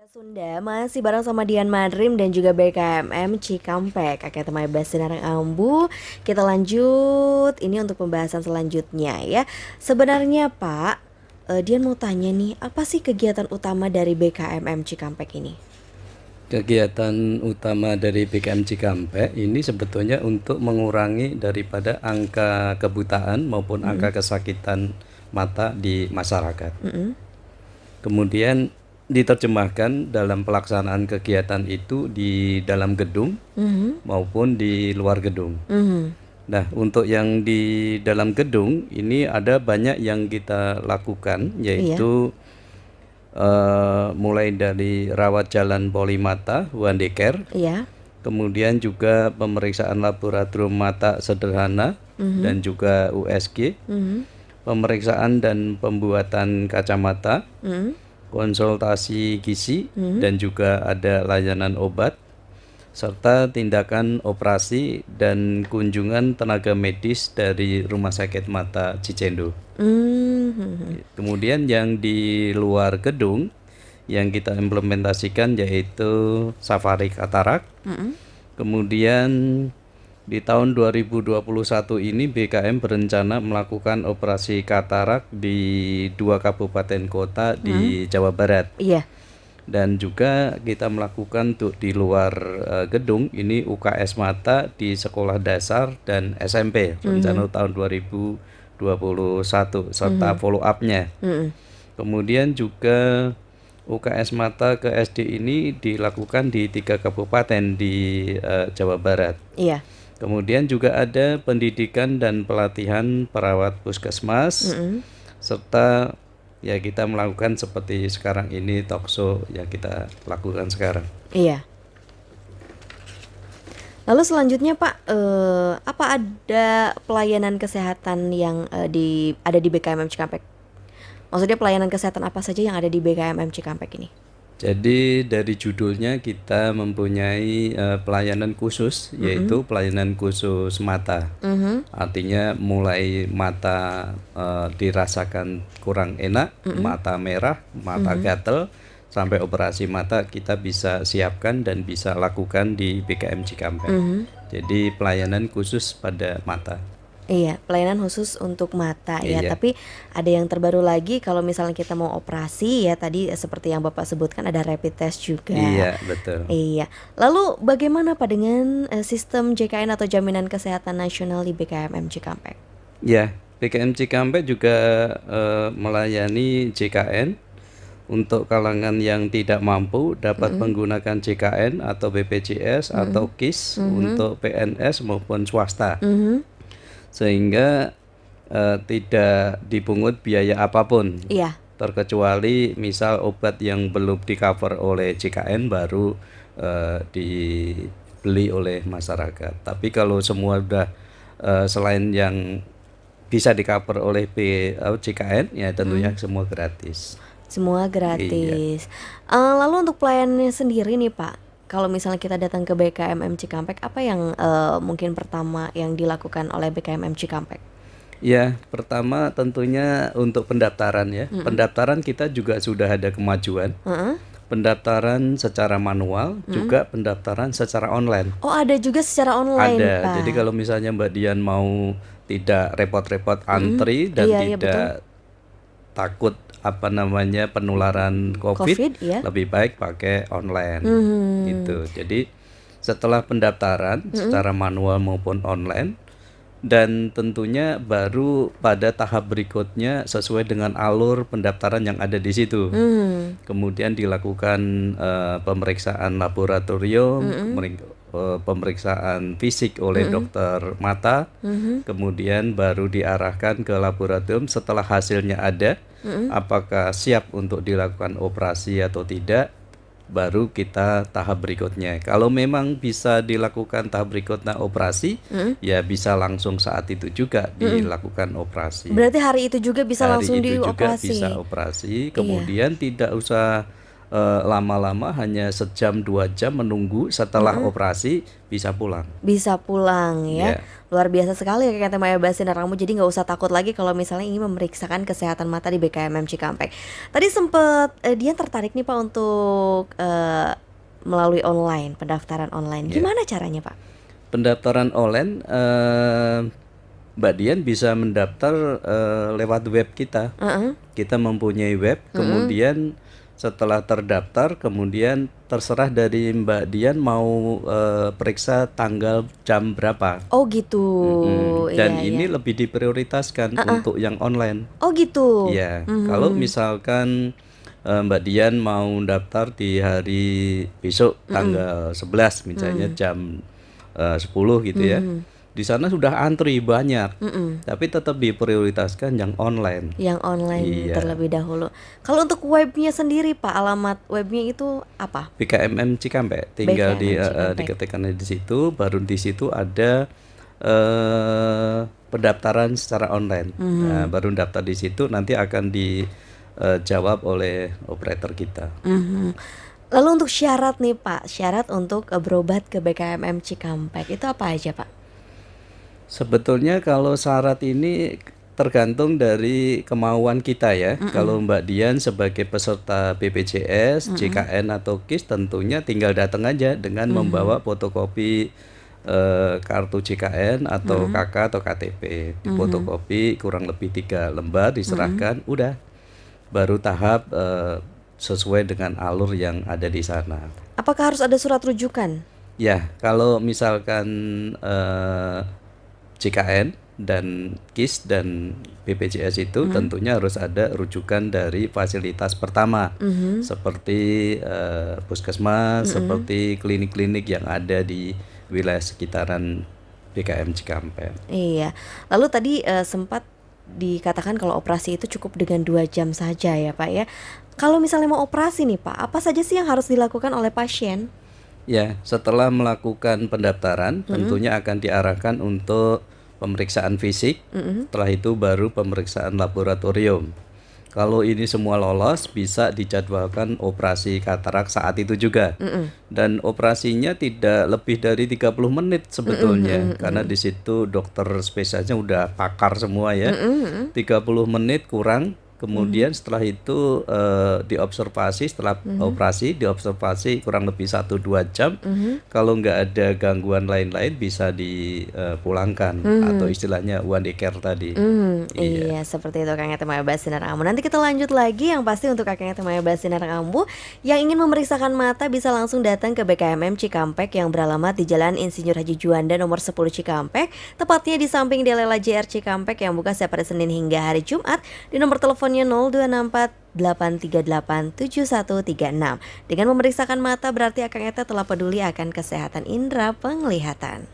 Sunda masih bareng sama Dian Madrim dan juga BKMM Cikampek. Oke teman Basinarang Ambu, kita lanjut ini untuk pembahasan selanjutnya ya. Sebenarnya Pak, Dian mau tanya nih, apa sih kegiatan utama dari BKMM Cikampek ini? Kegiatan utama dari BKM Cikampek ini sebetulnya untuk mengurangi daripada angka kebutaan maupun angka kesakitan mata di masyarakat. Kemudian diterjemahkan dalam pelaksanaan kegiatan itu di dalam gedung maupun di luar gedung. Nah, untuk yang di dalam gedung ini ada banyak yang kita lakukan, yaitu mulai dari rawat jalan polimata, one care, Iya. kemudian juga pemeriksaan laboratorium mata sederhana dan juga USG, pemeriksaan dan pembuatan kacamata, konsultasi gizi, dan juga ada layanan obat, serta tindakan operasi dan kunjungan tenaga medis dari Rumah Sakit Mata Cicendo. Kemudian yang di luar gedung yang kita implementasikan yaitu safari katarak. Kemudian di tahun 2021 ini BKM berencana melakukan operasi katarak di 2 kabupaten kota di Jawa Barat. Iya. Dan juga kita melakukan untuk di luar gedung ini UKS mata di sekolah dasar dan SMP rencana tahun 2021 serta follow up-nya. Kemudian juga UKS mata ke SD ini dilakukan di 3 kabupaten di Jawa Barat. Iya. Kemudian juga ada pendidikan dan pelatihan perawat puskesmas, serta ya kita melakukan seperti sekarang ini talkshow yang kita lakukan sekarang. Iya. Lalu selanjutnya Pak, apa ada pelayanan kesehatan yang ada di BKMM Cikampek? Maksudnya pelayanan kesehatan apa saja yang ada di BKMM Cikampek ini? Jadi dari judulnya kita mempunyai pelayanan khusus, yaitu pelayanan khusus mata. Artinya mulai mata dirasakan kurang enak, mata merah, mata gatel, sampai operasi mata kita bisa siapkan dan bisa lakukan di BKM Cikampek. Jadi pelayanan khusus pada mata. Iya, pelayanan khusus untuk mata ya. Iya. Tapi ada yang terbaru lagi kalau misalnya kita mau operasi ya tadi seperti yang Bapak sebutkan ada rapid test juga. Iya, betul. Iya. Lalu bagaimana Pak dengan sistem JKN atau Jaminan Kesehatan Nasional di BKMM Cikampek? Ya, BKM Cikampek juga melayani JKN untuk kalangan yang tidak mampu dapat menggunakan JKN atau BPJS atau KIS untuk PNS maupun swasta. Sehingga tidak dipungut biaya apapun. Iya. Terkecuali misal obat yang belum di cover oleh JKN baru dibeli oleh masyarakat. Tapi kalau semua sudah selain yang bisa di cover oleh JKN ya tentunya semua gratis. Semua gratis. Lalu untuk pelayanannya sendiri nih Pak, kalau misalnya kita datang ke BKMM Cikampek, apa yang mungkin pertama yang dilakukan oleh BKMM Cikampek? Ya, pertama tentunya untuk pendaftaran ya. Pendaftaran kita juga sudah ada kemajuan. Pendaftaran secara manual, juga pendaftaran secara online. Oh, ada juga secara online, Ada. Pak. Jadi kalau misalnya Mbak Dian mau tidak repot-repot antri dan Iya, tidak takut penularan COVID, ya. lebih baik pakai online gitu. Jadi setelah pendaftaran secara manual maupun online, dan tentunya baru pada tahap berikutnya sesuai dengan alur pendaftaran yang ada di situ. Kemudian dilakukan pemeriksaan laboratorium, pemeriksaan fisik oleh dokter mata, kemudian baru diarahkan ke laboratorium setelah hasilnya ada, apakah siap untuk dilakukan operasi atau tidak, baru kita tahap berikutnya. Kalau memang bisa dilakukan tahap berikutnya operasi, ya bisa langsung saat itu juga dilakukan operasi. Berarti hari itu juga bisa Hari langsung itu juga dioperasi. bisa operasi, kemudian tidak usah lama-lama hanya sejam 2 jam menunggu setelah operasi bisa pulang. Bisa pulang ya. Ya, Luar biasa sekali ya kata Maya Basinar kamu. Jadi nggak usah takut lagi kalau misalnya ingin memeriksakan kesehatan mata di BKMM Cikampek. Tadi sempet Dian tertarik nih Pak untuk melalui online, pendaftaran online. ya. Gimana caranya Pak? Pendaftaran online, Mbak Dian bisa mendaftar lewat web kita. Heeh. Kita mempunyai web, kemudian setelah terdaftar, kemudian terserah dari Mbak Dian mau periksa tanggal jam berapa. Oh gitu. Dan Iya ini ya. lebih diprioritaskan untuk yang online. Oh gitu. Iya, kalau misalkan Mbak Dian mau daftar di hari besok tanggal 11 misalnya jam 10 gitu ya. Di sana sudah antri banyak. Tapi tetap diprioritaskan yang online. Yang online Iya. terlebih dahulu. Kalau untuk webnya sendiri Pak, alamat webnya itu apa? BKMM Cikampek, tinggal BKMM Cikampek. diketikkan di situ, baru di situ ada pendaftaran secara online. Nah, baru daftar di situ nanti akan dijawab oleh operator kita. Mhm. Lalu untuk syarat nih Pak, syarat untuk berobat ke BKMM Cikampek itu apa aja Pak? Sebetulnya kalau syarat ini tergantung dari kemauan kita ya. Kalau Mbak Dian sebagai peserta BPJS, JKN atau KIS tentunya tinggal datang aja dengan membawa fotokopi kartu JKN atau KK atau KTP. Difotokopi kurang lebih 3 lembar diserahkan, udah. Baru tahap sesuai dengan alur yang ada di sana. Apakah harus ada surat rujukan? Ya, kalau misalkan JKN dan KIS dan BPJS itu tentunya harus ada rujukan dari fasilitas pertama, seperti puskesmas, seperti klinik-klinik yang ada di wilayah sekitaran BKM Cikampek. Iya. Lalu tadi sempat dikatakan kalau operasi itu cukup dengan 2 jam saja ya Pak ya. Kalau misalnya mau operasi nih Pak, apa saja sih yang harus dilakukan oleh pasien? Ya, setelah melakukan pendaftaran, tentunya akan diarahkan untuk pemeriksaan fisik. Setelah itu baru pemeriksaan laboratorium. Kalau ini semua lolos, bisa dijadwalkan operasi katarak saat itu juga. Dan operasinya tidak lebih dari 30 menit sebetulnya, karena di situ dokter spesialisnya udah pakar semua ya. 30 menit kurang. Kemudian setelah itu diobservasi, setelah operasi diobservasi kurang lebih 1-2 jam. Kalau nggak ada gangguan lain-lain bisa dipulangkan atau istilahnya one day care tadi. Iya, seperti itu Kang Ete Maya Basinar Ambu. Nanti kita lanjut lagi, yang pasti untuk Kang Ete Maya Basinar Ambu yang ingin memeriksakan mata bisa langsung datang ke BKMM Cikampek yang beralamat di Jalan Insinyur Haji Juanda nomor 10 Cikampek, tepatnya di samping Delela JR Cikampek yang buka setiap hari Senin hingga hari Jumat di nomor teleponnya 0264 838 7136. Dengan memeriksakan mata berarti Kang Ete telah peduli akan kesehatan indera penglihatan.